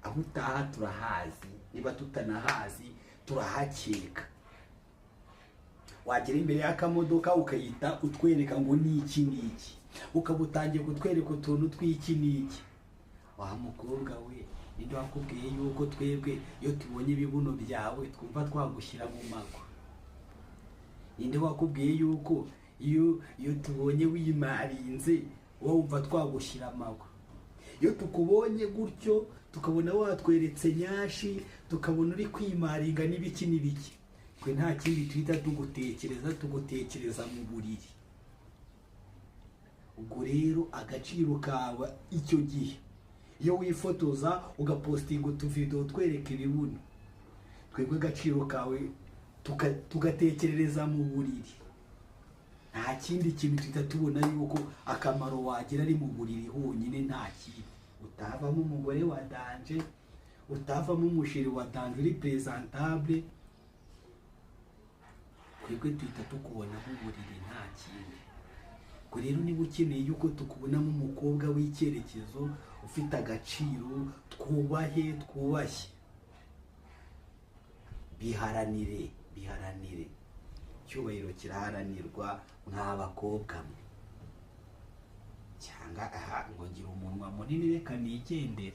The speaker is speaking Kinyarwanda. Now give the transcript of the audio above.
aho utaha turahazi, niba tutanahazi turahakeka. Wagera imbere y'akamodoka ukayita utwereka ngo ni iki n'iki, ukabutangiye kutwereka utuntu tw'iki n'iki. Wa mukobwa we, ninde wakubwiye yuko twebwe iyo tubonye ibibuno byawe twumva twagushyira mu mago? Ninde wakubwiye yuko iyo tubonye wimarinze wowe umva twagushyira amago? Iyo tukubonye gutyo tukabona watweretse nyashi, tukabona uri kwimaringa n'ibiki n'ibiki, twe nta kindi twita tugutekereza mu buriri. Ubwo rero agaciro kawe icyo gihe iyo wifotoza ugapostinga utuvideo twereka ibibuno, twebwe agaciro kawe tugatekereza mu buriri. Nta kindi kintu twita tubona yuko akamaro wagira ari mu buriri honyine, nta kindi. Utavamo umugore wa danje, utavamo umusheri wa danje uri presentable, twebwe twita tukubona mu buriri nta kindi. Ko rero niba ukeneye yuko tukubonamo umukobwa w'icyerekezo ufite agaciro, twubashye, biharanire. Icyubahiro kiraharanirwa nk'abakobwa mwe. Cyangwa aha ngo ngira umunwa munini reka nigendere.